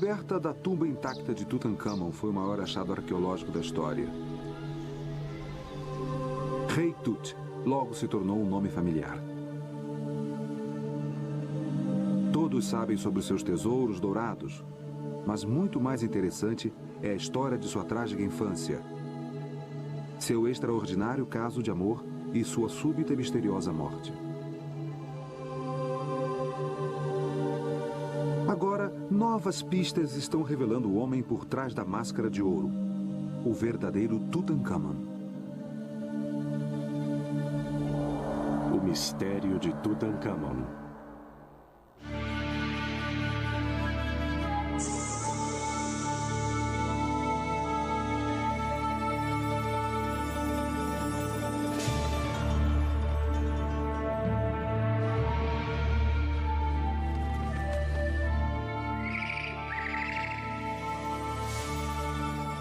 descoberta da tumba intacta de Tutancâmon foi o maior achado arqueológico da história. Rei Tut logo se tornou um nome familiar. Todos sabem sobre seus tesouros dourados, mas muito mais interessante é a história de sua trágica infância, seu extraordinário caso de amor e sua súbita e misteriosa morte. Agora, novas pistas estão revelando o homem por trás da máscara de ouro, o verdadeiro Tutancâmon. O mistério de Tutancâmon.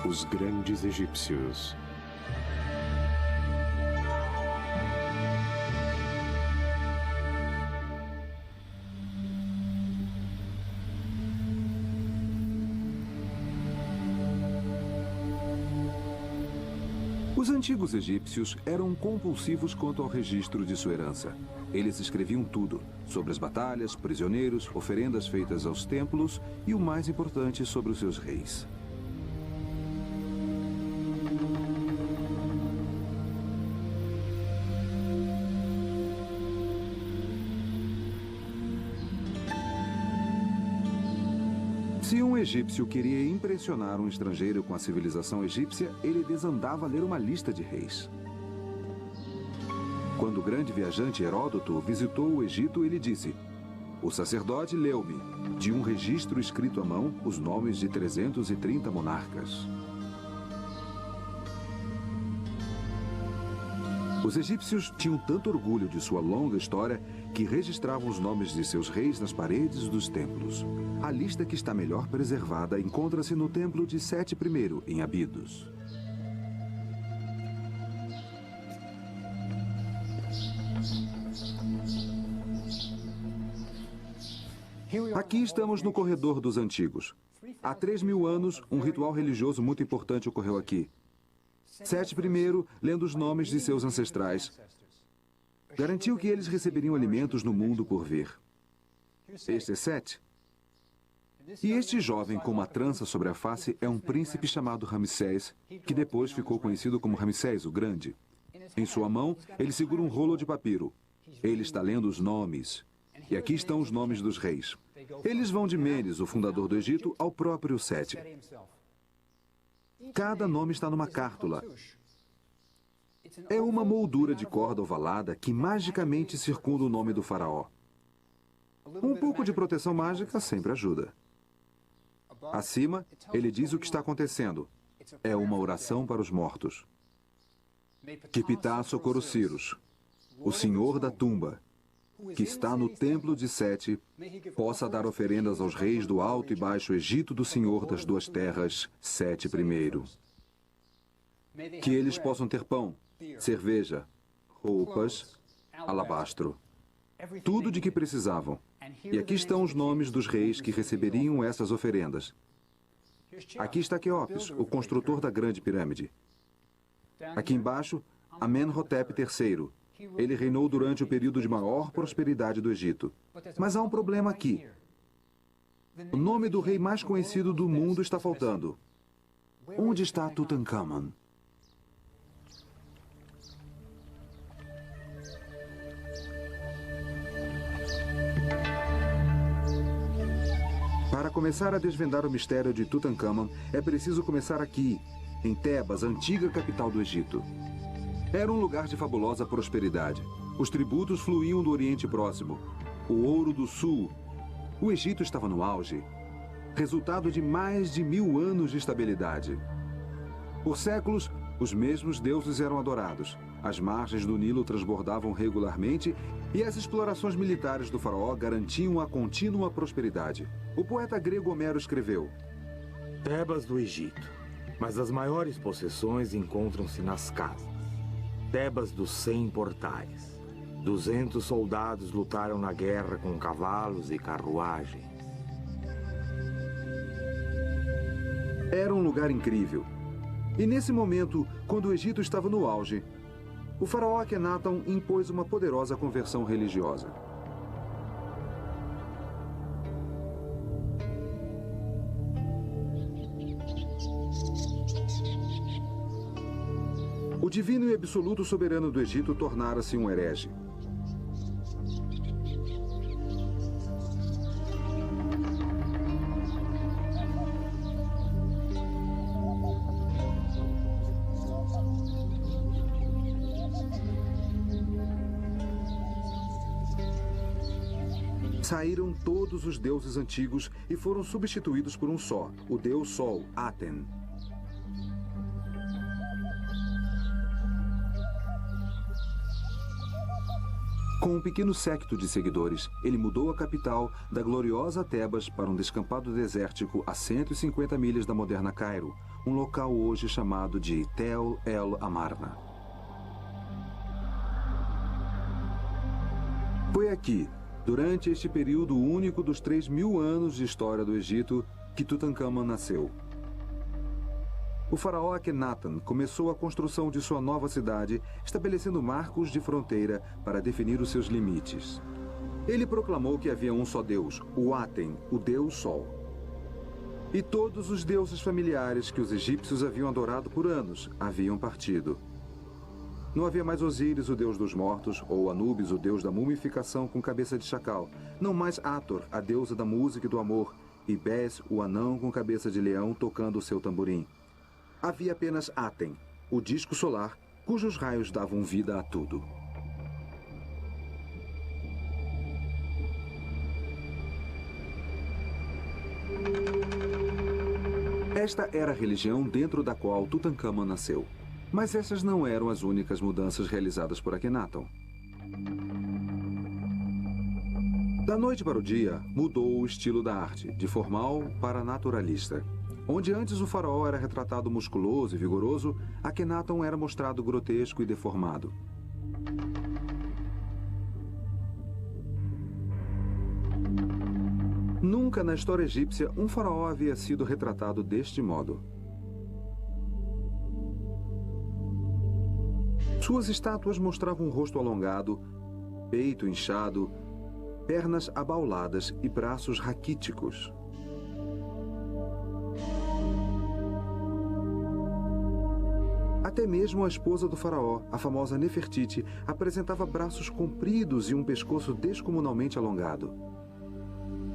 Os grandes egípcios. Os antigos egípcios eram compulsivos quanto ao registro de sua herança. Eles escreviam tudo, sobre as batalhas, prisioneiros, oferendas feitas aos templos e o mais importante, sobre os seus reis. Se um egípcio queria impressionar um estrangeiro com a civilização egípcia, ele desandava a ler uma lista de reis. Quando o grande viajante Heródoto visitou o Egito, ele disse: "O sacerdote leu-me, de um registro escrito à mão, os nomes de 330 monarcas." Os egípcios tinham tanto orgulho de sua longa história que registravam os nomes de seus reis nas paredes dos templos. A lista que está melhor preservada encontra-se no templo de Sete I, em Abidos. Aqui estamos no corredor dos antigos. Há 3.000 anos, um ritual religioso muito importante ocorreu aqui. Sete I, lendo os nomes de seus ancestrais, garantiu que eles receberiam alimentos no mundo por vir. Este é Sete. E este jovem com uma trança sobre a face é um príncipe chamado Ramsés, que depois ficou conhecido como Ramsés o Grande. Em sua mão, ele segura um rolo de papiro. Ele está lendo os nomes. E aqui estão os nomes dos reis. Eles vão de Menes, o fundador do Egito, ao próprio Sete. Cada nome está numa cártula. É uma moldura de corda ovalada que magicamente circunda o nome do faraó. Um pouco de proteção mágica sempre ajuda. Acima, ele diz o que está acontecendo. É uma oração para os mortos. Kiptah Socorro-Cyrus, o senhor da tumba, que está no templo de Sete, possa dar oferendas aos reis do Alto e Baixo Egito do Senhor das Duas Terras, Sete I. Que eles possam ter pão, cerveja, roupas, alabastro, tudo de que precisavam. E aqui estão os nomes dos reis que receberiam essas oferendas. Aqui está Quéops, o construtor da Grande Pirâmide. Aqui embaixo, Amenhotep III. Ele reinou durante o período de maior prosperidade do Egito. Mas há um problema aqui. O nome do rei mais conhecido do mundo está faltando. Onde está Tutancâmon? Para começar a desvendar o mistério de Tutancâmon, é preciso começar aqui, em Tebas, a antiga capital do Egito. Era um lugar de fabulosa prosperidade. Os tributos fluíam do Oriente Próximo. O ouro do Sul. O Egito estava no auge, resultado de mais de 1000 anos de estabilidade. Por séculos, os mesmos deuses eram adorados. As margens do Nilo transbordavam regularmente e as explorações militares do faraó garantiam a contínua prosperidade. O poeta grego Homero escreveu: Tebas do Egito, mas as maiores possessões encontram-se nas casas. Tebas dos 100 portais. 200 soldados lutaram na guerra com cavalos e carruagens. Era um lugar incrível. E nesse momento, quando o Egito estava no auge, o faraó Akenaton impôs uma poderosa conversão religiosa. O divino e absoluto soberano do Egito tornara-se um herege. Saíram todos os deuses antigos e foram substituídos por um só, o deus Sol, Aten. Com um pequeno séquito de seguidores, ele mudou a capital da gloriosa Tebas para um descampado desértico a 150 milhas da moderna Cairo, um local hoje chamado de Tel El Amarna. Foi aqui, durante este período único dos 3.000 anos de história do Egito, que Tutankhamon nasceu. O faraó Akhenaten começou a construção de sua nova cidade, estabelecendo marcos de fronteira para definir os seus limites. Ele proclamou que havia um só Deus, o Aten, o Deus Sol. E todos os deuses familiares que os egípcios haviam adorado por anos haviam partido. Não havia mais Osíris, o deus dos mortos, ou Anubis, o deus da mumificação com cabeça de chacal. Não mais Hathor, a deusa da música e do amor, e Bes, o anão com cabeça de leão tocando o seu tamborim. Havia apenas Aten, o disco solar, cujos raios davam vida a tudo. Esta era a religião dentro da qual Tutankhamon nasceu. Mas essas não eram as únicas mudanças realizadas por Akhenaton. Da noite para o dia, mudou o estilo da arte, de formal para naturalista. Onde antes o faraó era retratado musculoso e vigoroso, Akhenaton era mostrado grotesco e deformado. Nunca na história egípcia um faraó havia sido retratado deste modo. Suas estátuas mostravam um rosto alongado, peito inchado, pernas abauladas e braços raquíticos. Até mesmo a esposa do faraó, a famosa Nefertiti, apresentava braços compridos e um pescoço descomunalmente alongado.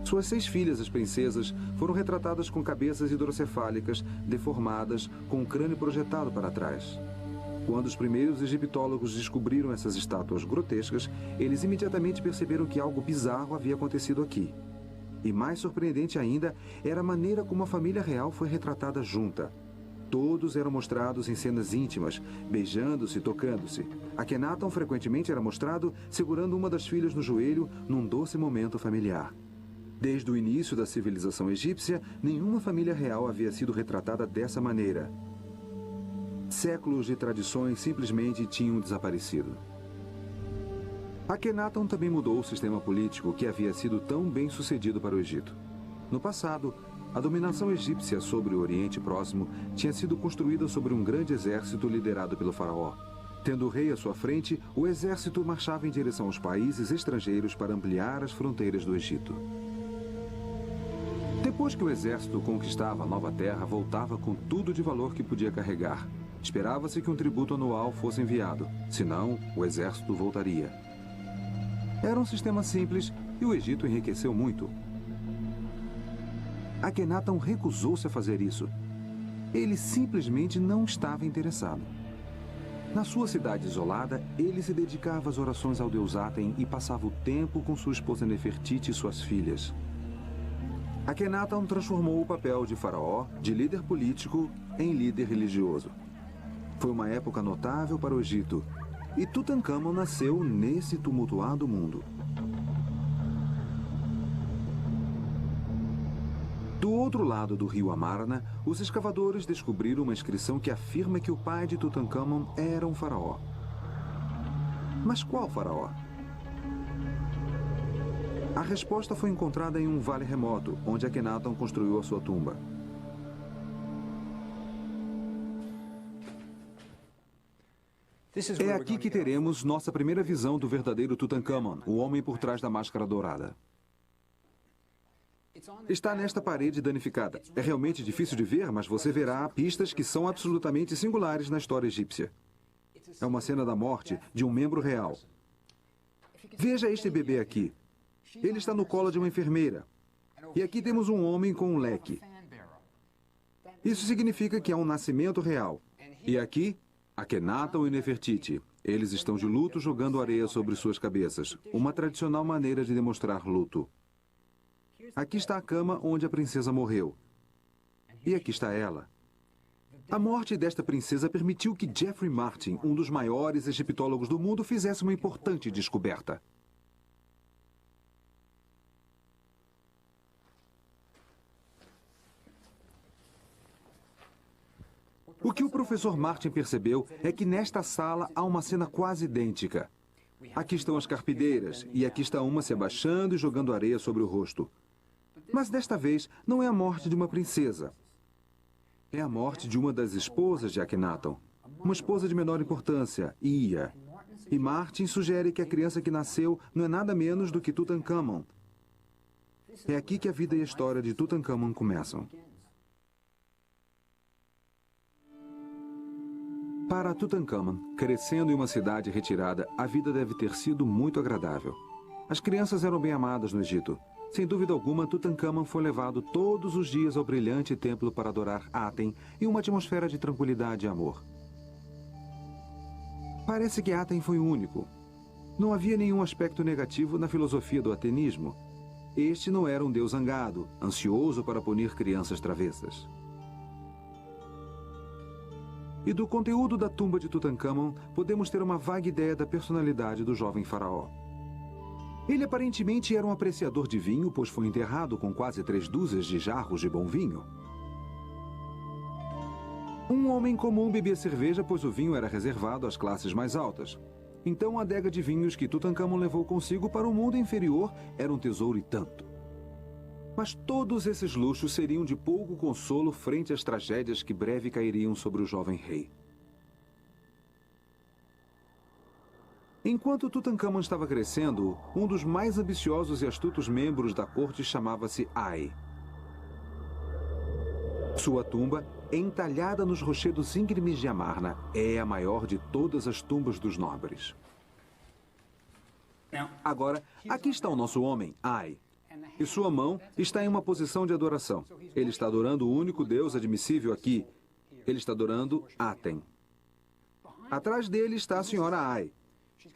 Suas 6 filhas, as princesas, foram retratadas com cabeças hidrocefálicas, deformadas, com o crânio projetado para trás. Quando os primeiros egiptólogos descobriram essas estátuas grotescas, eles imediatamente perceberam que algo bizarro havia acontecido aqui. E mais surpreendente ainda era a maneira como a família real foi retratada junta. Todos eram mostrados em cenas íntimas, beijando-se e tocando-se. Akhenaton frequentemente era mostrado segurando uma das filhas no joelho num doce momento familiar. Desde o início da civilização egípcia, nenhuma família real havia sido retratada dessa maneira. Séculos de tradições simplesmente tinham desaparecido. Akhenaton também mudou o sistema político que havia sido tão bem sucedido para o Egito. No passado, a dominação egípcia sobre o Oriente Próximo tinha sido construída sobre um grande exército liderado pelo faraó. Tendo o rei à sua frente, o exército marchava em direção aos países estrangeiros para ampliar as fronteiras do Egito. Depois que o exército conquistava a nova terra, voltava com tudo de valor que podia carregar. Esperava-se que um tributo anual fosse enviado, senão o exército voltaria. Era um sistema simples e o Egito enriqueceu muito. Akhenaton recusou-se a fazer isso. Ele simplesmente não estava interessado. Na sua cidade isolada, ele se dedicava às orações ao deus Aten e passava o tempo com sua esposa Nefertiti e suas filhas. Akhenaton transformou o papel de faraó, de líder político, em líder religioso. Foi uma época notável para o Egito, e Tutankhamon nasceu nesse tumultuado mundo. Do outro lado do rio Amarna, os escavadores descobriram uma inscrição que afirma que o pai de Tutankhamon era um faraó. Mas qual faraó? A resposta foi encontrada em um vale remoto, onde Akhenaton construiu a sua tumba. É aqui que teremos nossa primeira visão do verdadeiro Tutankhamon, o homem por trás da máscara dourada. Está nesta parede danificada. É realmente difícil de ver, mas você verá pistas que são absolutamente singulares na história egípcia. É uma cena da morte de um membro real. Veja este bebê aqui. Ele está no colo de uma enfermeira. E aqui temos um homem com um leque. Isso significa que há um nascimento real. E aqui, Akhenaton e Nefertiti. Eles estão de luto jogando areia sobre suas cabeças. Uma tradicional maneira de demonstrar luto. Aqui está a cama onde a princesa morreu. E aqui está ela. A morte desta princesa permitiu que Jeffrey Martin, um dos maiores egiptólogos do mundo, fizesse uma importante descoberta. O que o professor Martin percebeu é que nesta sala há uma cena quase idêntica. Aqui estão as carpideiras, e aqui está uma se abaixando e jogando areia sobre o rosto. Mas desta vez não é a morte de uma princesa. É a morte de uma das esposas de Akhenaton. Uma esposa de menor importância, Ia. E Martin sugere que a criança que nasceu não é nada menos do que Tutankhamon. É aqui que a vida e a história de Tutankhamon começam. Para Tutankhamon, crescendo em uma cidade retirada, a vida deve ter sido muito agradável. As crianças eram bem amadas no Egito. Sem dúvida alguma, Tutankhamon foi levado todos os dias ao brilhante templo para adorar Aten em uma atmosfera de tranquilidade e amor. Parece que Aten foi o único. Não havia nenhum aspecto negativo na filosofia do atenismo. Este não era um deus zangado, ansioso para punir crianças travessas. E do conteúdo da tumba de Tutankhamon, podemos ter uma vaga ideia da personalidade do jovem faraó. Ele aparentemente era um apreciador de vinho, pois foi enterrado com quase 3 dúzias de jarros de bom vinho. Um homem comum bebia cerveja, pois o vinho era reservado às classes mais altas. Então a adega de vinhos que Tutankhamon levou consigo para o mundo inferior era um tesouro e tanto. Mas todos esses luxos seriam de pouco consolo frente às tragédias que breve cairiam sobre o jovem rei. Enquanto Tutankhamon estava crescendo, um dos mais ambiciosos e astutos membros da corte chamava-se Ai. Sua tumba, entalhada nos rochedos íngremes de Amarna, é a maior de todas as tumbas dos nobres. Agora, aqui está o nosso homem, Ai. E sua mão está em uma posição de adoração. Ele está adorando o único Deus admissível aqui. Ele está adorando Aten. Atrás dele está a senhora Ai.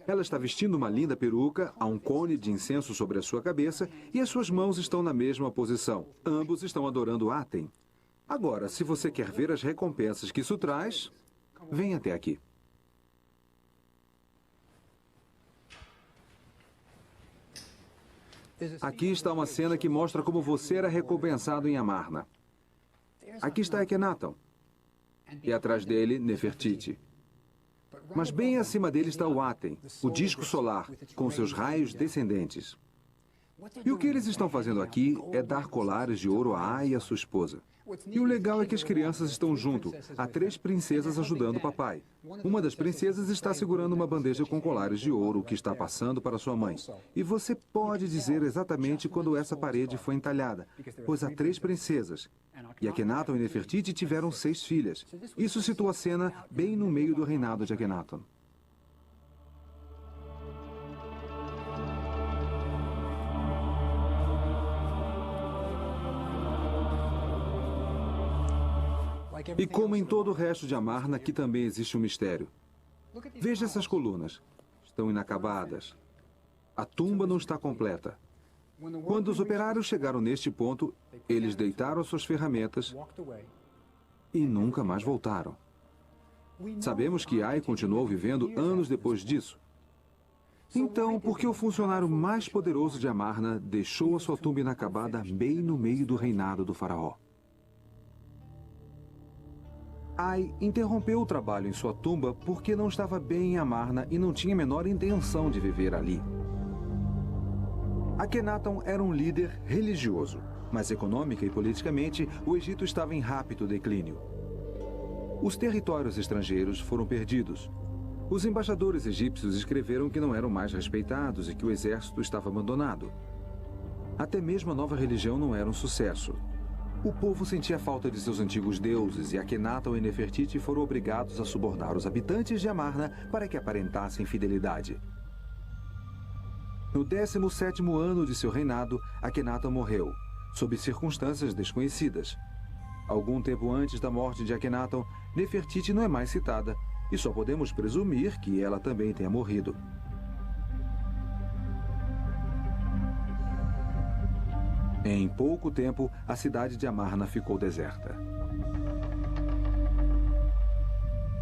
Ela está vestindo uma linda peruca, há um cone de incenso sobre a sua cabeça e as suas mãos estão na mesma posição. Ambos estão adorando Aten. Agora, se você quer ver as recompensas que isso traz, venha até aqui. Aqui está uma cena que mostra como você era recompensado em Amarna. Aqui está Akhenaton. E atrás dele, Nefertiti. Mas bem acima dele está o Aten, o disco solar, com seus raios descendentes. E o que eles estão fazendo aqui é dar colares de ouro a Ai e a sua esposa. E o legal é que as crianças estão junto. Há 3 princesas ajudando o papai. Uma das princesas está segurando uma bandeja com colares de ouro que está passando para sua mãe. E você pode dizer exatamente quando essa parede foi entalhada, pois há 3 princesas. E Akhenaton e Nefertiti tiveram 6 filhas. Isso situa a cena bem no meio do reinado de Akhenaton. E como em todo o resto de Amarna, aqui também existe um mistério. Veja essas colunas. Estão inacabadas. A tumba não está completa. Quando os operários chegaram neste ponto, eles deitaram suas ferramentas e nunca mais voltaram. Sabemos que Ai continuou vivendo anos depois disso. Então, por que o funcionário mais poderoso de Amarna deixou a sua tumba inacabada bem no meio do reinado do faraó? Ai interrompeu o trabalho em sua tumba porque não estava bem em Amarna e não tinha a menor intenção de viver ali. Akhenaton era um líder religioso, mas econômica e politicamente o Egito estava em rápido declínio. Os territórios estrangeiros foram perdidos. Os embaixadores egípcios escreveram que não eram mais respeitados e que o exército estava abandonado. Até mesmo a nova religião não era um sucesso. O povo sentia falta de seus antigos deuses e Akhenaton e Nefertiti foram obrigados a subornar os habitantes de Amarna para que aparentassem fidelidade. No 17º ano de seu reinado, Akhenaton morreu, sob circunstâncias desconhecidas. Algum tempo antes da morte de Akhenaton, Nefertiti não é mais citada, e só podemos presumir que ela também tenha morrido. Em pouco tempo, a cidade de Amarna ficou deserta.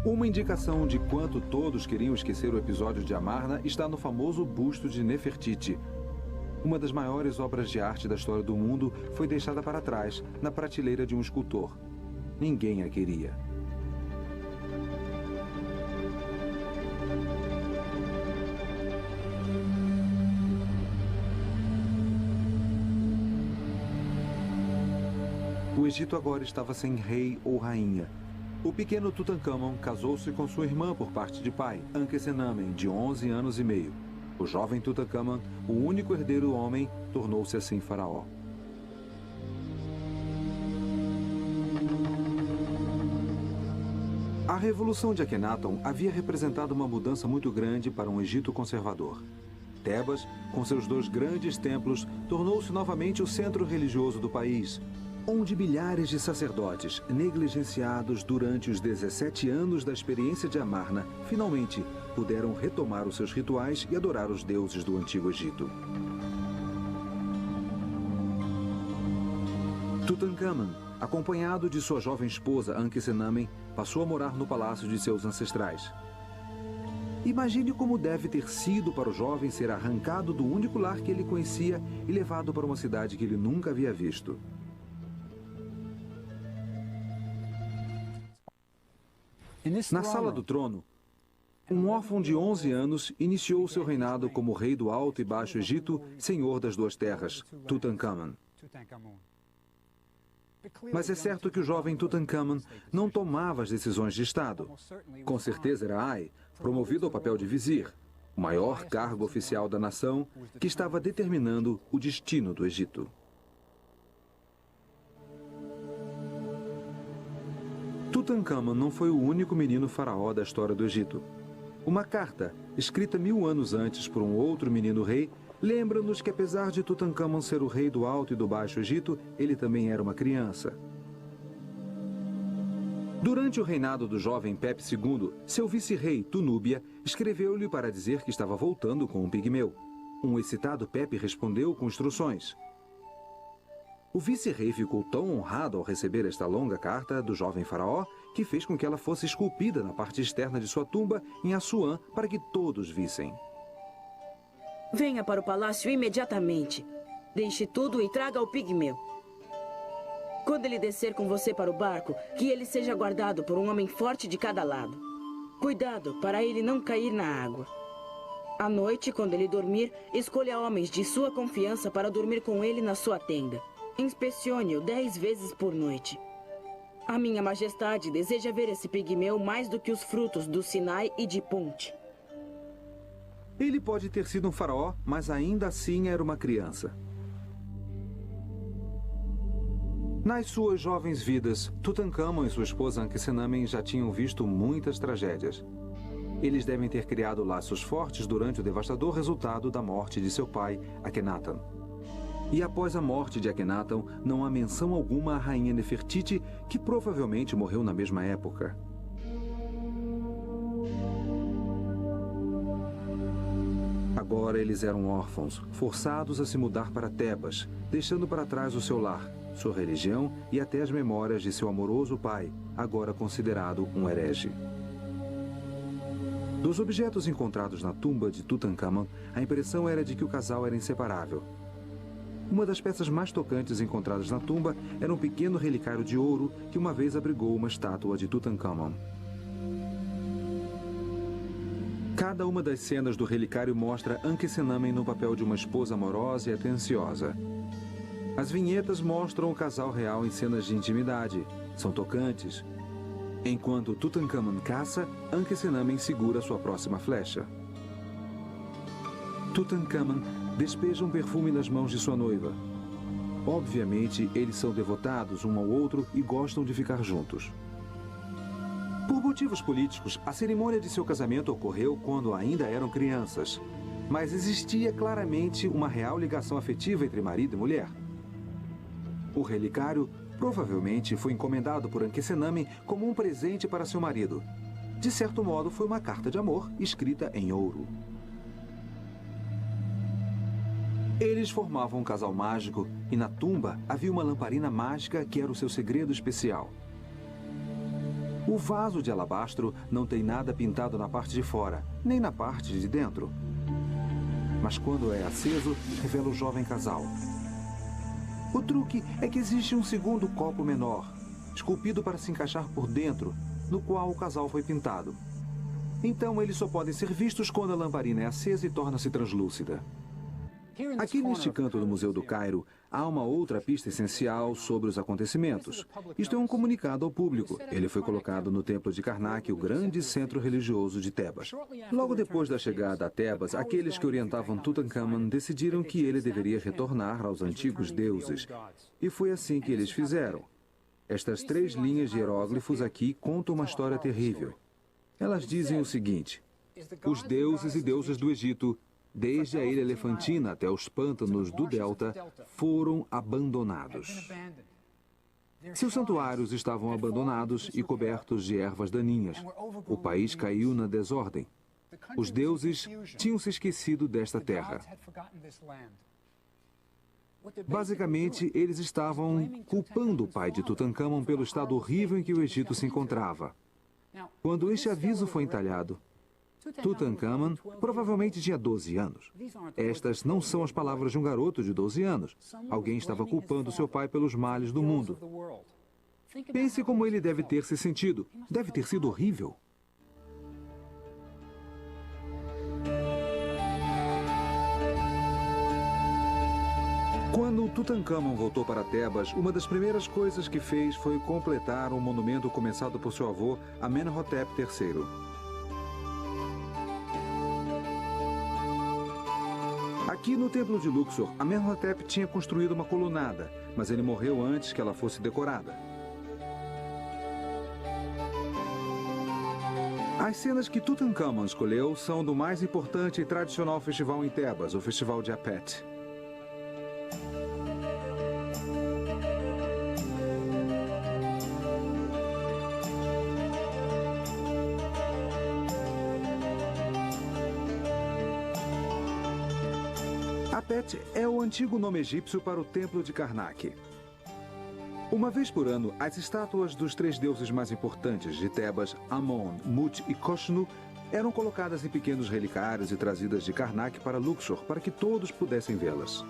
Uma indicação de quanto todos queriam esquecer o episódio de Amarna está no famoso busto de Nefertiti. Uma das maiores obras de arte da história do mundo foi deixada para trás, na prateleira de um escultor. Ninguém a queria. O Egito agora estava sem rei ou rainha. O pequeno Tutankhamon casou-se com sua irmã por parte de pai, Ankhesenamen, de 11 anos e meio. O jovem Tutankhamon, o único herdeiro homem, tornou-se assim faraó. A Revolução de Akhenaton havia representado uma mudança muito grande para um Egito conservador. Tebas, com seus 2 grandes templos, tornou-se novamente o centro religioso do país, onde milhares de sacerdotes, negligenciados durante os 17 anos da experiência de Amarna, finalmente puderam retomar os seus rituais e adorar os deuses do Antigo Egito. Tutankhamon, acompanhado de sua jovem esposa Ankhesenamen, passou a morar no palácio de seus ancestrais. Imagine como deve ter sido para o jovem ser arrancado do único lar que ele conhecia e levado para uma cidade que ele nunca havia visto. Na sala do trono, um órfão de 11 anos iniciou seu reinado como rei do Alto e Baixo Egito, senhor das 2 terras, Tutankhamon. Mas é certo que o jovem Tutankhamon não tomava as decisões de Estado. Com certeza era Ai, promovido ao papel de vizir, o maior cargo oficial da nação, que estava determinando o destino do Egito. Tutankhamon não foi o único menino faraó da história do Egito. Uma carta, escrita 1000 anos antes por um outro menino rei, lembra-nos que apesar de Tutankhamon ser o rei do Alto e do Baixo Egito, ele também era uma criança. Durante o reinado do jovem Pepe II, seu vice-rei, Tunúbia, escreveu-lhe para dizer que estava voltando com um pigmeu. Um excitado Pepe respondeu com instruções. O vice-rei ficou tão honrado ao receber esta longa carta do jovem faraó que fez com que ela fosse esculpida na parte externa de sua tumba em Assuã para que todos vissem. Venha para o palácio imediatamente. Deixe tudo e traga o pigmeu. Quando ele descer com você para o barco, que ele seja guardado por um homem forte de cada lado. Cuidado para ele não cair na água. À noite, quando ele dormir, escolha homens de sua confiança para dormir com ele na sua tenda. Inspecione-o 10 vezes por noite. A minha majestade deseja ver esse pigmeu mais do que os frutos do Sinai e de Punt. Ele pode ter sido um faraó, mas ainda assim era uma criança. Nas suas jovens vidas, Tutankhamon e sua esposa Ankhesenamen já tinham visto muitas tragédias. Eles devem ter criado laços fortes durante o devastador resultado da morte de seu pai, Akhenaton. E após a morte de Akhenaton, não há menção alguma à rainha Nefertiti, que provavelmente morreu na mesma época. Agora eles eram órfãos, forçados a se mudar para Tebas, deixando para trás o seu lar, sua religião e até as memórias de seu amoroso pai, agora considerado um herege. Dos objetos encontrados na tumba de Tutankhamon, a impressão era de que o casal era inseparável. Uma das peças mais tocantes encontradas na tumba era um pequeno relicário de ouro que uma vez abrigou uma estátua de Tutankhamon. Cada uma das cenas do relicário mostra Ankhesenamen no papel de uma esposa amorosa e atenciosa. As vinhetas mostram o casal real em cenas de intimidade. São tocantes. Enquanto Tutankhamun caça, Ankhesenamen segura sua próxima flecha. Tutankhamun despeja um perfume nas mãos de sua noiva. Obviamente, eles são devotados um ao outro e gostam de ficar juntos. Por motivos políticos, a cerimônia de seu casamento ocorreu quando ainda eram crianças. Mas existia claramente uma real ligação afetiva entre marido e mulher. O relicário provavelmente foi encomendado por Ankhesenamen como um presente para seu marido. De certo modo, foi uma carta de amor escrita em ouro. Eles formavam um casal mágico e na tumba havia uma lamparina mágica que era o seu segredo especial. O vaso de alabastro não tem nada pintado na parte de fora, nem na parte de dentro. Mas quando é aceso, revela o jovem casal. O truque é que existe um segundo copo menor, esculpido para se encaixar por dentro, no qual o casal foi pintado. Então eles só podem ser vistos quando a lamparina é acesa e torna-se translúcida. Aqui neste canto do Museu do Cairo, há uma outra pista essencial sobre os acontecimentos. Isto é um comunicado ao público. Ele foi colocado no Templo de Karnak, o grande centro religioso de Tebas. Logo depois da chegada a Tebas, aqueles que orientavam Tutankhamun decidiram que ele deveria retornar aos antigos deuses. E foi assim que eles fizeram. Estas 3 linhas de hieróglifos aqui contam uma história terrível. Elas dizem o seguinte: os deuses e deusas do Egito, desde a ilha Elefantina até os pântanos do Delta, foram abandonados. Seus santuários estavam abandonados e cobertos de ervas daninhas. O país caiu na desordem. Os deuses tinham se esquecido desta terra. Basicamente, eles estavam culpando o pai de Tutankhamun pelo estado horrível em que o Egito se encontrava. Quando este aviso foi entalhado, Tutankhamun provavelmente tinha 12 anos. Estas não são as palavras de um garoto de 12 anos. Alguém estava culpando seu pai pelos males do mundo. Pense como ele deve ter se sentido. Deve ter sido horrível. Quando Tutankhamun voltou para Tebas, uma das primeiras coisas que fez foi completar um monumento começado por seu avô, Amenhotep III. Aqui no templo de Luxor, Amenhotep tinha construído uma colunada, mas ele morreu antes que ela fosse decorada. As cenas que Tutankhamun escolheu são do mais importante e tradicional festival em Tebas, o Festival de Apet. Apet é o antigo nome egípcio para o Templo de Karnak. Uma vez por ano, as estátuas dos 3 deuses mais importantes de Tebas, Amon, Mut e Koshnu, eram colocadas em pequenos relicários e trazidas de Karnak para Luxor, para que todos pudessem vê-las.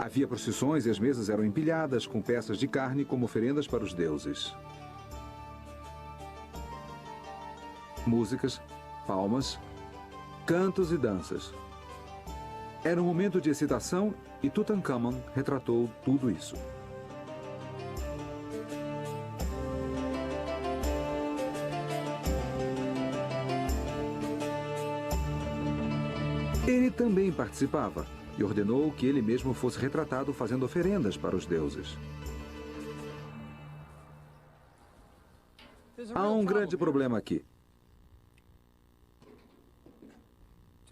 Havia procissões e as mesas eram empilhadas com peças de carne como oferendas para os deuses. Músicas, palmas, cantos e danças. Era um momento de excitação e Tutankhamun retratou tudo isso. Ele também participava e ordenou que ele mesmo fosse retratado fazendo oferendas para os deuses. Há um grande problema aqui.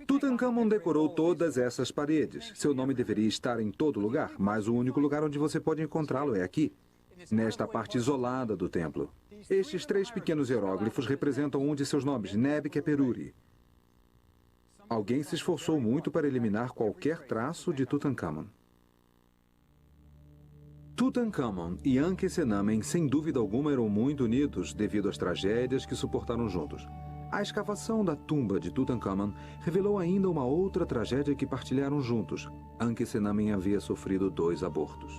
Tutankhamun decorou todas essas paredes. Seu nome deveria estar em todo lugar, mas o único lugar onde você pode encontrá-lo é aqui, nesta parte isolada do templo. Estes 3 pequenos hieróglifos representam um de seus nomes, Nebi-Keperuri. Alguém se esforçou muito para eliminar qualquer traço de Tutankhamun. Tutankhamun e Ankhesenamen, sem dúvida alguma, eram muito unidos devido às tragédias que suportaram juntos. A escavação da tumba de Tutankhamun revelou ainda uma outra tragédia que partilharam juntos. Ankhesenamen havia sofrido 2 abortos.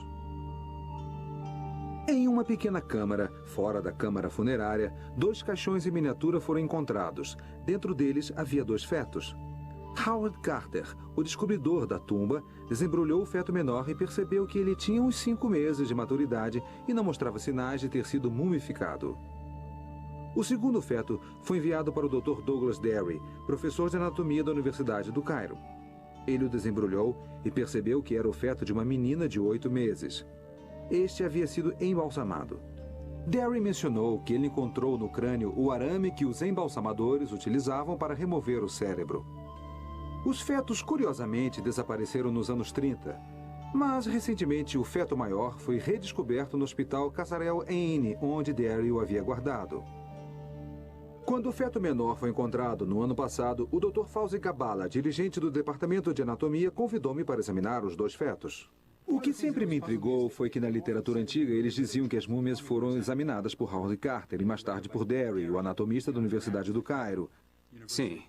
Em uma pequena câmara, fora da câmara funerária, 2 caixões em miniatura foram encontrados. Dentro deles havia 2 fetos. Howard Carter, o descobridor da tumba, desembrulhou o feto menor e percebeu que ele tinha uns 5 meses de maturidade e não mostrava sinais de ter sido mumificado. O segundo feto foi enviado para o Dr. Douglas Derry, professor de anatomia da Universidade do Cairo. Ele o desembrulhou e percebeu que era o feto de uma menina de 8 meses. Este havia sido embalsamado. Derry mencionou que ele encontrou no crânio o arame que os embalsamadores utilizavam para remover o cérebro. Os fetos, curiosamente, desapareceram nos anos 30, mas recentemente o feto maior foi redescoberto no Hospital Kasarel Ain, onde Derry o havia guardado. Quando o feto menor foi encontrado no ano passado, o Dr. Fauzi Gabala, dirigente do Departamento de Anatomia, convidou-me para examinar os 2 fetos. O que sempre me intrigou foi que na literatura antiga eles diziam que as múmias foram examinadas por Howard Carter e mais tarde por Derry, o anatomista da Universidade do Cairo. Sim.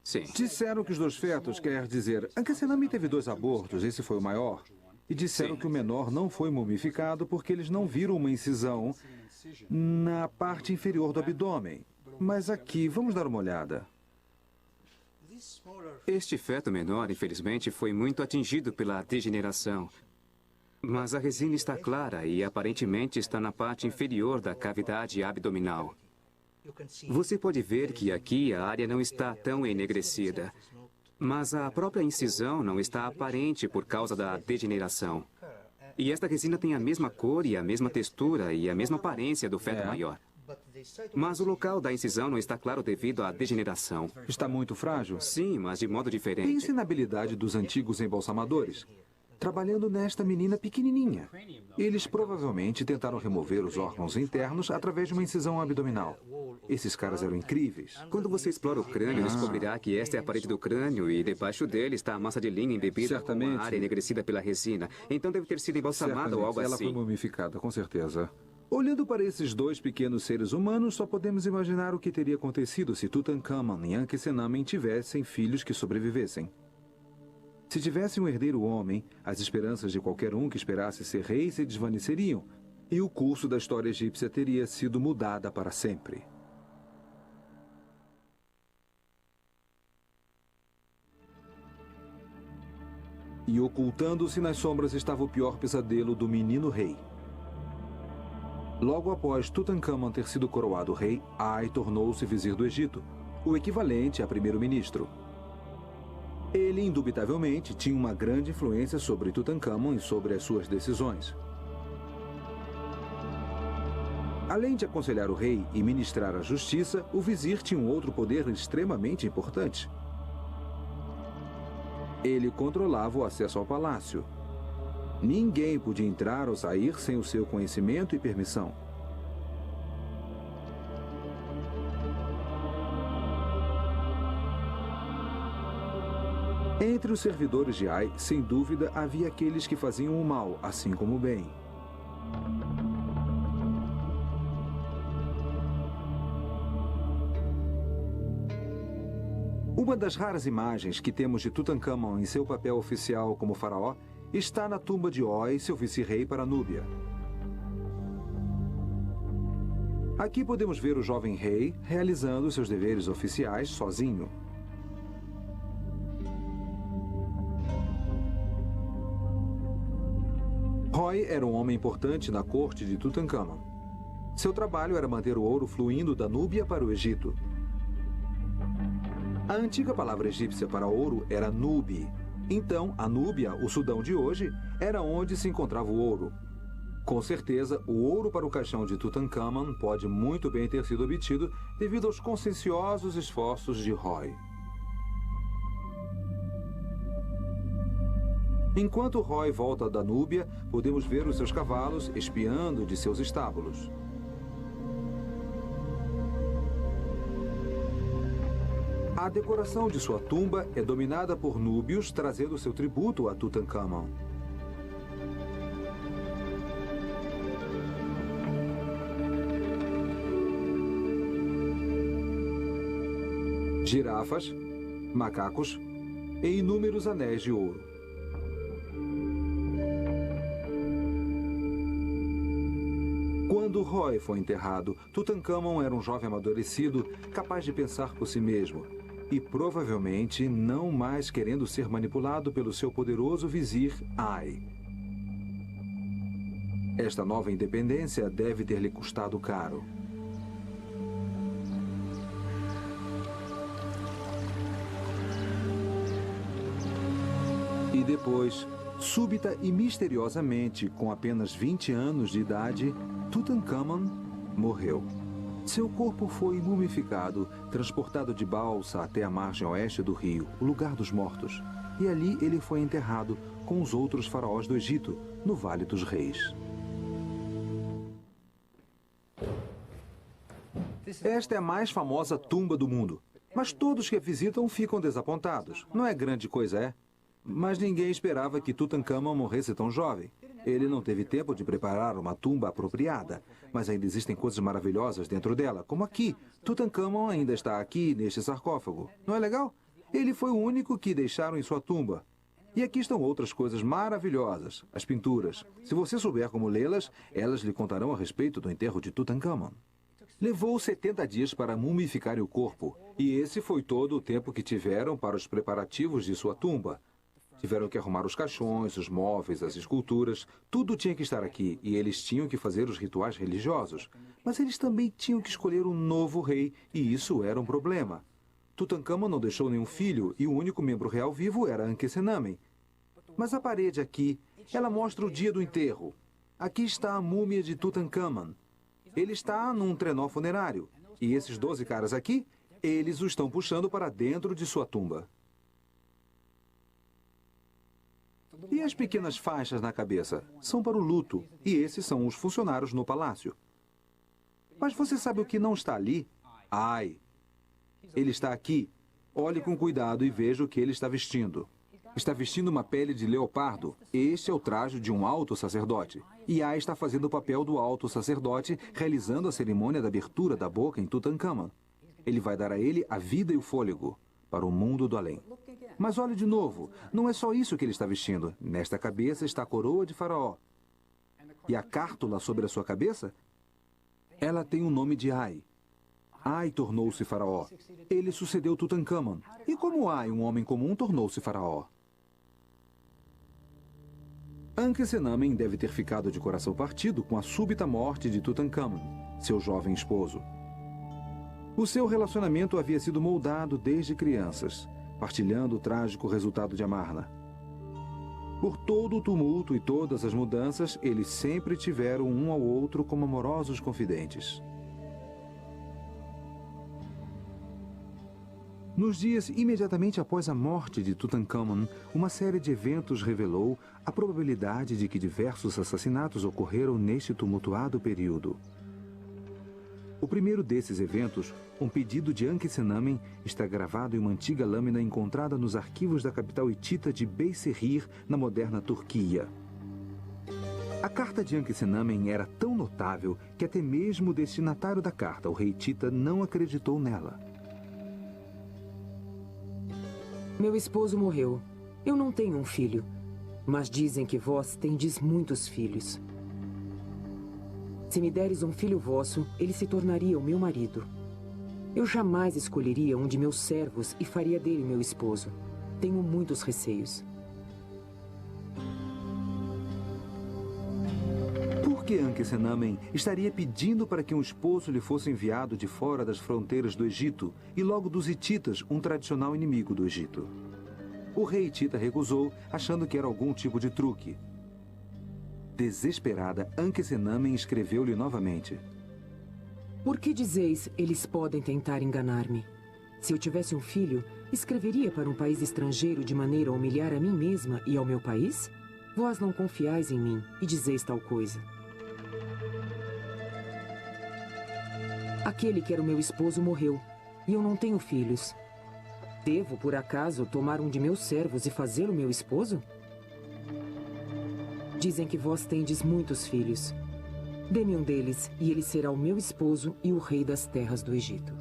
Sim. Disseram que os 2 fetos, quer dizer, Ankhesenami teve 2 abortos, esse foi o maior. E disseram que o menor não foi mumificado porque eles não viram uma incisão na parte inferior do abdômen. Mas aqui, vamos dar uma olhada. Este feto menor, infelizmente, foi muito atingido pela degeneração. Mas a resina está clara e aparentemente está na parte inferior da cavidade abdominal. Você pode ver que aqui a área não está tão enegrecida, mas a própria incisão não está aparente por causa da degeneração. E esta resina tem a mesma cor e a mesma textura e a mesma aparência do feto maior. Mas o local da incisão não está claro devido à degeneração. Está muito frágil? Sim, mas de modo diferente. Pense na habilidade dos antigos embalsamadores. Trabalhando nesta menina pequenininha. Eles provavelmente tentaram remover os órgãos internos através de uma incisão abdominal. Esses caras eram incríveis. Quando você explora o crânio, descobrirá que esta é a parede do crânio e debaixo dele está a massa de linha embebida com a área enegrecida pela resina. Então deve ter sido embalsamada ou algo Ela assim. foi mumificada, com certeza. Olhando para esses 2 pequenos seres humanos, só podemos imaginar o que teria acontecido se Tutankhamun e Ankhesenamen tivessem filhos que sobrevivessem. Se tivesse um herdeiro homem, as esperanças de qualquer um que esperasse ser rei se desvaneceriam, e o curso da história egípcia teria sido mudada para sempre. E ocultando-se nas sombras estava o pior pesadelo do menino rei. Logo após Tutankhamun ter sido coroado rei, Ai tornou-se vizir do Egito, o equivalente a primeiro-ministro. Ele, indubitavelmente, tinha uma grande influência sobre Tutankhamun e sobre as suas decisões. Além de aconselhar o rei e ministrar a justiça, o vizir tinha um outro poder extremamente importante. Ele controlava o acesso ao palácio. Ninguém podia entrar ou sair sem o seu conhecimento e permissão. Entre os servidores de Ai, sem dúvida, havia aqueles que faziam o mal, assim como o bem. Uma das raras imagens que temos de Tutankhamun em seu papel oficial como faraó está na tumba de Oi, seu vice-rei para Núbia. Aqui podemos ver o jovem rei realizando seus deveres oficiais sozinho. Roy era um homem importante na corte de Tutankhamun. Seu trabalho era manter o ouro fluindo da Núbia para o Egito. A antiga palavra egípcia para ouro era Nubi. Então, a Núbia, o Sudão de hoje, era onde se encontrava o ouro. Com certeza, o ouro para o caixão de Tutankhamun pode muito bem ter sido obtido devido aos conscienciosos esforços de Roy. Enquanto Roy volta da Núbia, podemos ver os seus cavalos espiando de seus estábulos. A decoração de sua tumba é dominada por núbios, trazendo seu tributo a Tutankhamun. Girafas, macacos e inúmeros anéis de ouro. Quando Roy foi enterrado, Tutankhamun era um jovem amadurecido, capaz de pensar por si mesmo. E provavelmente não mais querendo ser manipulado pelo seu poderoso vizir, Ai. Esta nova independência deve ter lhe custado caro. E depois, súbita e misteriosamente, com apenas 20 anos de idade, Tutankhamon morreu. Seu corpo foi mumificado, transportado de balsa até a margem oeste do rio, o lugar dos mortos. E ali ele foi enterrado com os outros faraós do Egito, no Vale dos Reis. Esta é a mais famosa tumba do mundo. Mas todos que a visitam ficam desapontados. Não é grande coisa, é? Mas ninguém esperava que Tutankhamon morresse tão jovem. Ele não teve tempo de preparar uma tumba apropriada. Mas ainda existem coisas maravilhosas dentro dela, como aqui. Tutankhamon ainda está aqui, neste sarcófago. Não é legal? Ele foi o único que deixaram em sua tumba. E aqui estão outras coisas maravilhosas, as pinturas. Se você souber como lê-las, elas lhe contarão a respeito do enterro de Tutankhamon. Levou 70 dias para mumificar o corpo. E esse foi todo o tempo que tiveram para os preparativos de sua tumba. Tiveram que arrumar os caixões, os móveis, as esculturas. Tudo tinha que estar aqui e eles tinham que fazer os rituais religiosos. Mas eles também tinham que escolher um novo rei e isso era um problema. Tutankhamon não deixou nenhum filho e o único membro real vivo era Ankhesenamen. Mas a parede aqui, ela mostra o dia do enterro. Aqui está a múmia de Tutankhamon. Ele está num trenó funerário. E esses 12 caras aqui, eles o estão puxando para dentro de sua tumba. E as pequenas faixas na cabeça são para o luto, e esses são os funcionários no palácio. Mas você sabe o que não está ali? Ai! Ele está aqui. Olhe com cuidado e veja o que ele está vestindo. Está vestindo uma pele de leopardo. Este é o traje de um alto sacerdote. E Ai está fazendo o papel do alto sacerdote, realizando a cerimônia da abertura da boca em Tutankhamon. Ele vai dar a ele a vida e o fôlego para o mundo do além. Mas olhe de novo, não é só isso que ele está vestindo. Nesta cabeça está a coroa de Faraó. E a cártula sobre a sua cabeça? Ela tem o nome de Ai. Ai tornou-se Faraó. Ele sucedeu Tutankhamon. E como Ai, um homem comum, tornou-se Faraó? Ankhesenamen deve ter ficado de coração partido com a súbita morte de Tutankhamon, seu jovem esposo. O seu relacionamento havia sido moldado desde crianças, partilhando o trágico resultado de Amarna. Por todo o tumulto e todas as mudanças, eles sempre tiveram um ao outro como amorosos confidentes. Nos dias imediatamente após a morte de Tutankhamon, uma série de eventos revelou a probabilidade de que diversos assassinatos ocorreram neste tumultuado período. O primeiro desses eventos, um pedido de Ankhesenamen, está gravado em uma antiga lâmina encontrada nos arquivos da capital hitita de Beyserrir, na moderna Turquia. A carta de Ankhesenamen era tão notável que até mesmo o destinatário da carta, o rei hitita, não acreditou nela. Meu esposo morreu. Eu não tenho um filho, mas dizem que vós tendes muitos filhos. Se me deres um filho vosso, ele se tornaria o meu marido. Eu jamais escolheria um de meus servos e faria dele meu esposo. Tenho muitos receios. Por que Ankhesenamen estaria pedindo para que um esposo lhe fosse enviado de fora das fronteiras do Egito e logo dos hititas, um tradicional inimigo do Egito? O rei hitita recusou, achando que era algum tipo de truque. Desesperada, Ankhesenamen escreveu-lhe novamente. Por que dizeis, eles podem tentar enganar-me? Se eu tivesse um filho, escreveria para um país estrangeiro de maneira a humilhar a mim mesma e ao meu país? Vós não confiais em mim e dizeis tal coisa. Aquele que era o meu esposo morreu, e eu não tenho filhos. Devo, por acaso, tomar um de meus servos e fazê-lo meu esposo? Dizem que vós tendes muitos filhos. Dê-me um deles, e ele será o meu esposo e o rei das terras do Egito.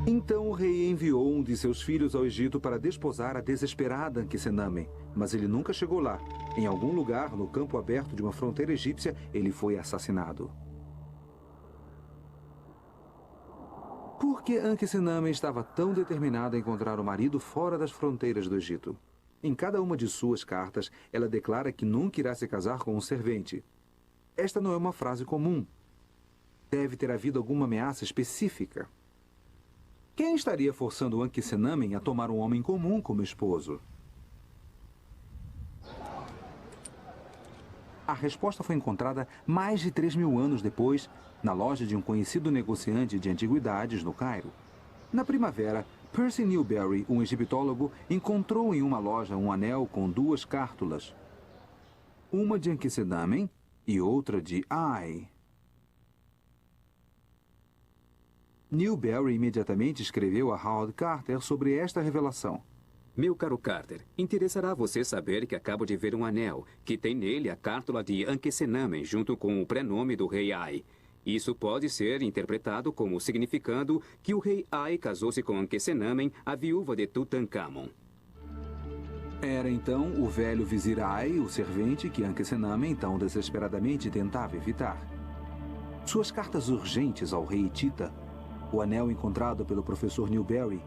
Então o rei enviou um de seus filhos ao Egito para desposar a desesperada Ankhesenamen, mas ele nunca chegou lá. Em algum lugar, no campo aberto de uma fronteira egípcia, ele foi assassinado. Por que Ankhesenamen estava tão determinada a encontrar o marido fora das fronteiras do Egito? Em cada uma de suas cartas, ela declara que nunca irá se casar com um servente. Esta não é uma frase comum. Deve ter havido alguma ameaça específica. Quem estaria forçando Ankhesenamen a tomar um homem comum como esposo? A resposta foi encontrada mais de 3.000 anos depois, na loja de um conhecido negociante de antiguidades no Cairo. Na primavera, Percy Newberry, um egiptólogo, encontrou em uma loja um anel com 2 cártulas. Uma de Ankhesenamen e outra de Ai. Newberry imediatamente escreveu a Howard Carter sobre esta revelação. Meu caro Carter, interessará você saber que acabo de ver um anel, que tem nele a cártula de Ankhesenamen junto com o prenome do rei Ai. Isso pode ser interpretado como significando que o rei Ai casou-se com Ankhesenamen, a viúva de Tutankhamon. Era então o velho vizir Ai, o servente que Ankhesenamen tão desesperadamente tentava evitar. Suas cartas urgentes ao rei Hitita, o anel encontrado pelo professor Newberry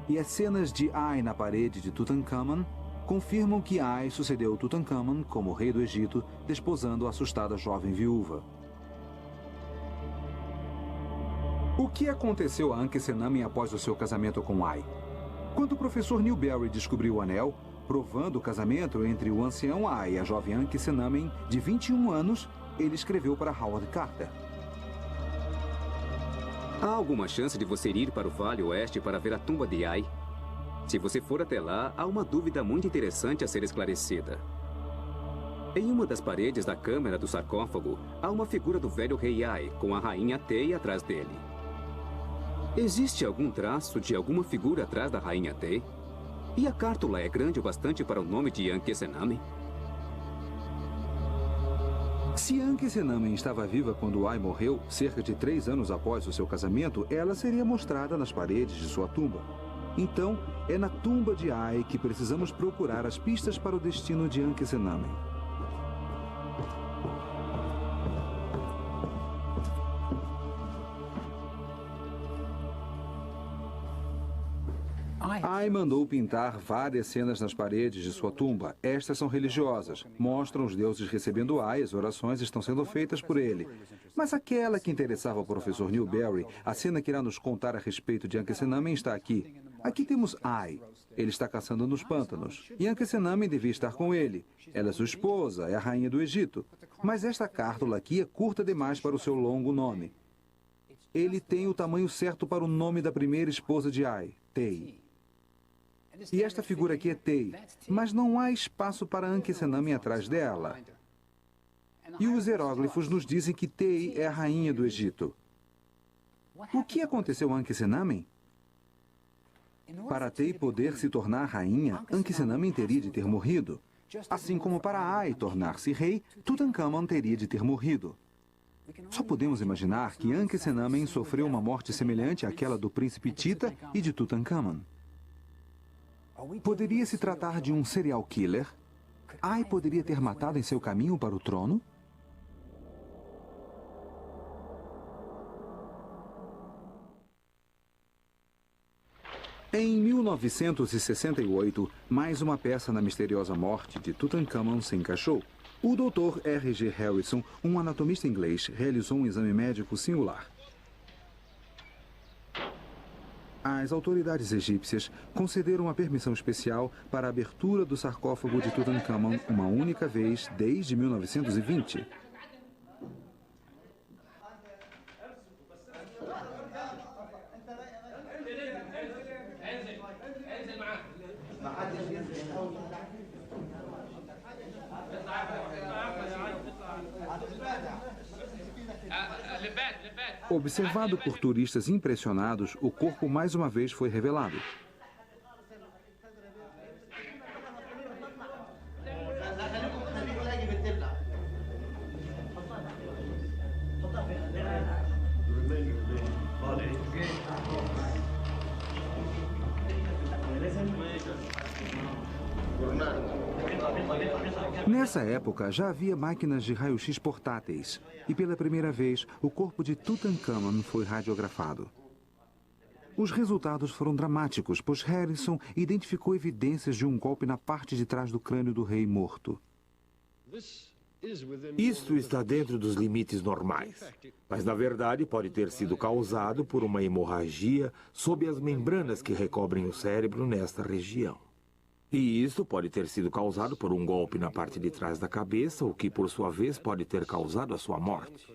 e as cenas de Ai na parede de Tutankhamon confirmam que Ai sucedeu Tutankhamon como rei do Egito, desposando a assustada jovem viúva. O que aconteceu a Ankhesenamen após o seu casamento com Ai? Quando o professor Newberry descobriu o anel, provando o casamento entre o ancião Ai e a jovem Ankhesenamen, de 21 anos, ele escreveu para Howard Carter. Há alguma chance de você ir para o Vale Oeste para ver a tumba de Ai? Se você for até lá, há uma dúvida muito interessante a ser esclarecida. Em uma das paredes da câmara do sarcófago, há uma figura do velho rei Ai, com a rainha Tei atrás dele. Existe algum traço de alguma figura atrás da rainha Tei? E a cártula é grande o bastante para o nome de Ankhesenamen? Se Ankhesenamen estava viva quando Ai morreu, cerca de 3 anos após o seu casamento, ela seria mostrada nas paredes de sua tumba. Então, é na tumba de Ai que precisamos procurar as pistas para o destino de Ankhesenamen. Ai mandou pintar várias cenas nas paredes de sua tumba. Estas são religiosas. Mostram os deuses recebendo Ai, as orações estão sendo feitas por ele. Mas aquela que interessava ao professor Newberry, a cena que irá nos contar a respeito de Ankhesenamen está aqui. Aqui temos Ai. Ele está caçando nos pântanos. E Ankhesenamen devia estar com ele. Ela é sua esposa, é a rainha do Egito. Mas esta cártula aqui é curta demais para o seu longo nome. Ele tem o tamanho certo para o nome da primeira esposa de Ai, Tei. E esta figura aqui é Tei, mas não há espaço para Ankhesenamen atrás dela. E os hieróglifos nos dizem que Tei é a rainha do Egito. O que aconteceu a Ankhesenamen? Para Tei poder se tornar rainha, Ankhesenamen teria de ter morrido. Assim como para Ai tornar-se rei, Tutankhamon teria de ter morrido. Só podemos imaginar que Ankhesenamen sofreu uma morte semelhante àquela do príncipe Tita e de Tutankhamon. Poderia se tratar de um serial killer? Ai poderia ter matado em seu caminho para o trono? Em 1968, mais uma peça na misteriosa morte de Tutankhamon se encaixou. O Dr. R.G. Harrison, um anatomista inglês, realizou um exame médico singular. As autoridades egípcias concederam uma permissão especial para a abertura do sarcófago de Tutankhamon uma única vez desde 1920. Observado por turistas impressionados, o corpo mais uma vez foi revelado. Nessa época, já havia máquinas de raio-x portáteis, e pela primeira vez, o corpo de Tutankhamon foi radiografado. Os resultados foram dramáticos, pois Harrison identificou evidências de um golpe na parte de trás do crânio do rei morto. Isto está dentro dos limites normais, mas na verdade pode ter sido causado por uma hemorragia sob as membranas que recobrem o cérebro nesta região. E isto pode ter sido causado por um golpe na parte de trás da cabeça, o que por sua vez pode ter causado a sua morte.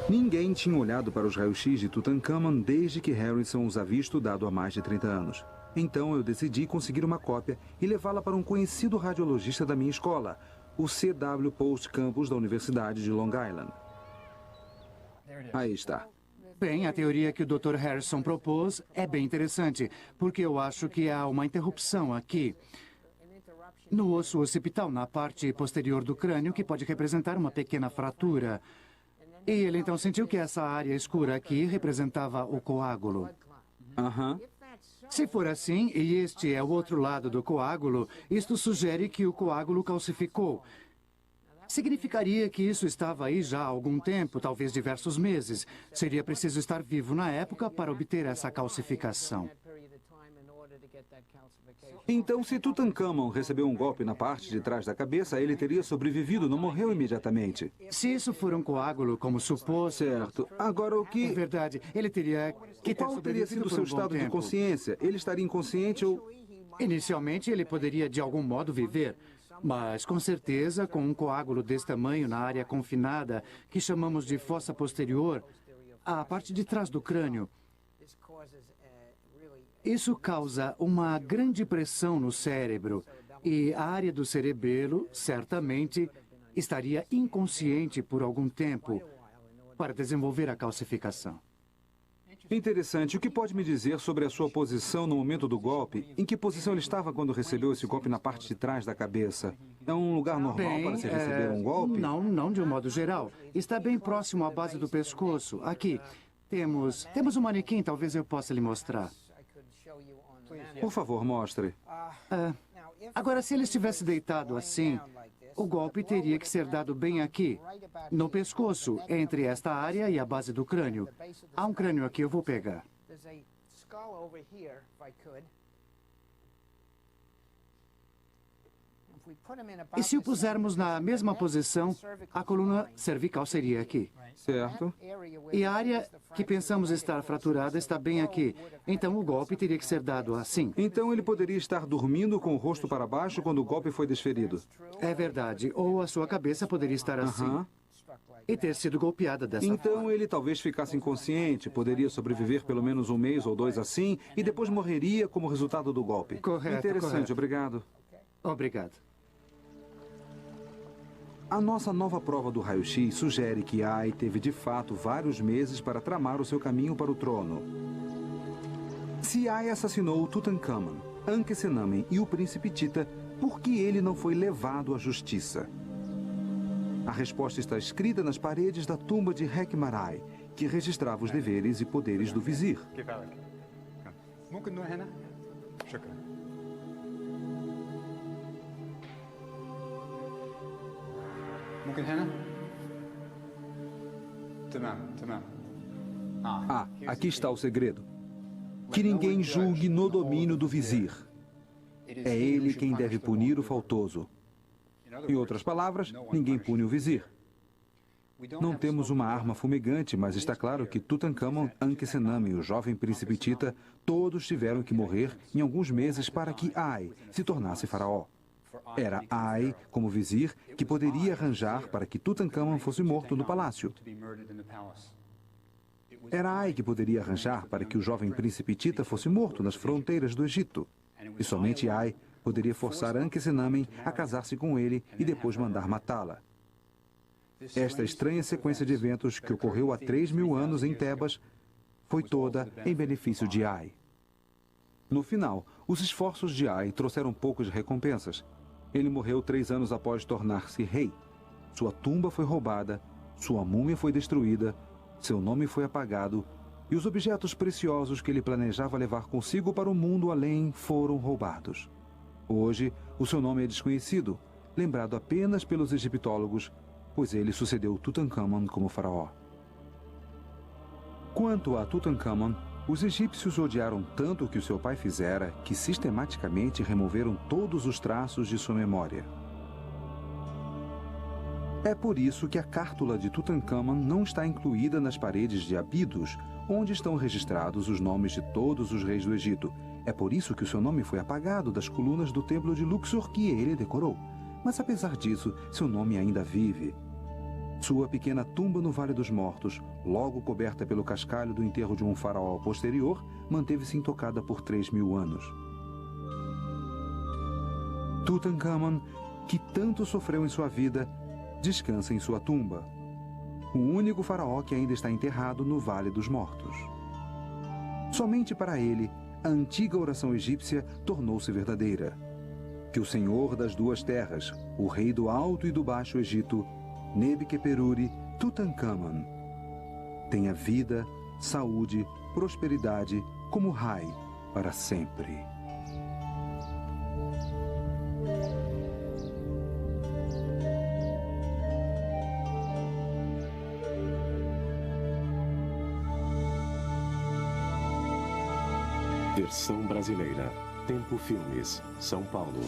Ninguém tinha olhado para os raios-x de Tutankhamon desde que Harrison os havia estudado há mais de 30 anos. Então eu decidi conseguir uma cópia e levá-la para um conhecido radiologista da minha escola, o C.W. Post Campus da Universidade de Long Island. Aí está. Bem, a teoria que o Dr. Harrison propôs é bem interessante, porque eu acho que há uma interrupção aqui no osso occipital, na parte posterior do crânio, que pode representar uma pequena fratura. E ele então sentiu que essa área escura aqui representava o coágulo. Aham. Se for assim, e este é o outro lado do coágulo, isto sugere que o coágulo calcificou. Significaria que isso estava aí já há algum tempo, talvez diversos meses. Seria preciso estar vivo na época para obter essa calcificação. Então, se Tutankhamon recebeu um golpe na parte de trás da cabeça, ele teria sobrevivido, não morreu imediatamente. Se isso for um coágulo, como supôs... Certo. Agora, o É que... verdade, ele teria que ter Qual teria sido o sobrevivido por seu um bom estado de tempo. consciência? Ele estaria inconsciente ou... Inicialmente, ele poderia de algum modo viver, mas com certeza, com um coágulo desse tamanho na área confinada, que chamamos de fossa posterior, a parte de trás do crânio, isso causa uma grande pressão no cérebro e a área do cerebelo, certamente, estaria inconsciente por algum tempo para desenvolver a calcificação. Interessante. O que pode me dizer sobre a sua posição no momento do golpe? Em que posição ele estava quando recebeu esse golpe na parte de trás da cabeça? É um lugar normal para se receber um golpe? Não de um modo geral. Está bem próximo à base do pescoço. Aqui, temos um manequim, talvez eu possa lhe mostrar. Por favor, mostre. Agora, se ele estivesse deitado assim, o golpe teria que ser dado bem aqui, no pescoço, entre esta área e a base do crânio. Há um crânio aqui, eu vou pegar. E se o pusermos na mesma posição, a coluna cervical seria aqui. Certo. E a área que pensamos estar fraturada está bem aqui. Então o golpe teria que ser dado assim. Então ele poderia estar dormindo com o rosto para baixo quando o golpe foi desferido. É verdade. Ou a sua cabeça poderia estar assim. Aham. E ter sido golpeada dessa forma. Então ele talvez ficasse inconsciente, poderia sobreviver pelo menos um mês ou dois assim, e depois morreria como resultado do golpe. Correto, Interessante, correto. obrigado. Obrigado. A nossa nova prova do raio-x sugere que Ai teve de fato vários meses para tramar o seu caminho para o trono. Se Ai assassinou Tutankhamon, Ankhesenamen e o príncipe Tita, por que ele não foi levado à justiça? A resposta está escrita nas paredes da tumba de Hekmarai, que registrava os deveres e poderes do vizir. Ah, aqui está o segredo. Que ninguém julgue no domínio do vizir. É ele quem deve punir o faltoso. Em outras palavras, ninguém pune o vizir. Não temos uma arma fumegante, mas está claro que Tutankhamon, Ankhesenamen e o jovem príncipe Tita, todos tiveram que morrer em alguns meses para que Ai se tornasse faraó. Era Ai, como vizir, que poderia arranjar para que Tutankhamon fosse morto no palácio. Era Ai que poderia arranjar para que o jovem príncipe Tita fosse morto nas fronteiras do Egito. E somente Ai poderia forçar Ankhesenamen a casar-se com ele e depois mandar matá-la. Esta estranha sequência de eventos que ocorreu há 3.000 anos em Tebas foi toda em benefício de Ai. No final, os esforços de Ai trouxeram poucas recompensas. Ele morreu 3 anos após tornar-se rei. Sua tumba foi roubada, sua múmia foi destruída, seu nome foi apagado e os objetos preciosos que ele planejava levar consigo para o mundo além foram roubados. Hoje, O seu nome é desconhecido, lembrado apenas pelos egiptólogos, pois ele sucedeu Tutankhamon como faraó. Quanto a Tutankhamon, os egípcios odiaram tanto o que o seu pai fizera que sistematicamente removeram todos os traços de sua memória. É por isso que a cártula de Tutankhamon não está incluída nas paredes de Abidos, onde estão registrados os nomes de todos os reis do Egito. É por isso que o seu nome foi apagado das colunas do templo de Luxor que ele decorou. Mas apesar disso, seu nome ainda vive. Sua pequena tumba no Vale dos Mortos, logo coberta pelo cascalho do enterro de um faraó posterior, manteve-se intocada por 3.000 anos. Tutankhamon, que tanto sofreu em sua vida, descansa em sua tumba. O único faraó que ainda está enterrado no Vale dos Mortos. Somente para ele, a antiga oração egípcia tornou-se verdadeira. Que o Senhor das duas terras, o rei do Alto e do Baixo Egito, Nebiqueperuri Tutankhamon, tenha vida, saúde, prosperidade como Rai para sempre. Versão brasileira. Tempo Filmes, São Paulo.